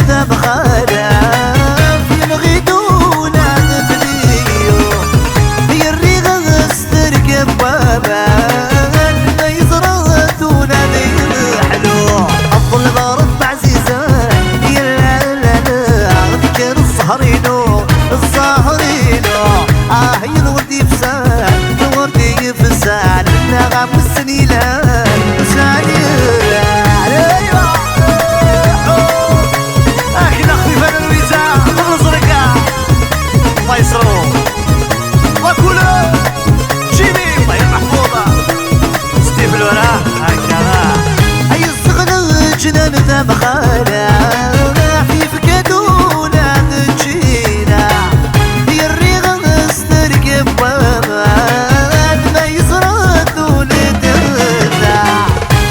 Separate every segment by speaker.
Speaker 1: ذا بخاله في مغيدونا نبليو هي الريغة استركب بابا ما يزرثونا ذيحلو أفضل ضرب عزيزة يا لا لا لا ذكر الصهرينو الصهرينو هي الورد يفسان الورد يفسان النغم والسنيلة جنان ذا بخاله في فكدونا تجينا هي الريغة استركب بابا ما يزرثون دنا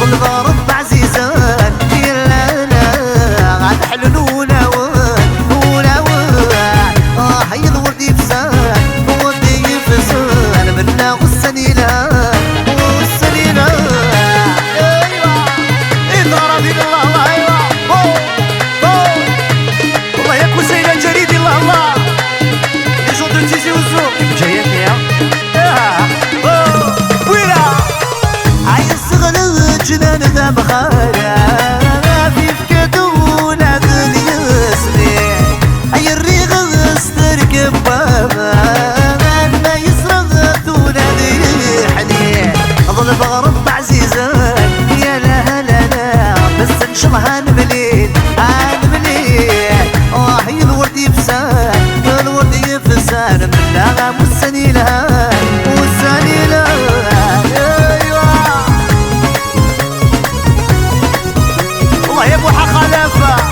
Speaker 1: كل ضرب عزيزان يا لا لا غاد حللونا ولا هي الورد يفسان الورد يفسان منا والسنيلة جنان ذا بخاله في فكدونا ذي اسمي هي الريغة استركب بابا ما يزرثونا ذي حنين اظل بغرب عزيزان يا لا لا لا بس ان شاء الله هنبلين هي الورد يفسان الورد يفسان من نغم والسنيلة والسنيلة يا ابو حخلفه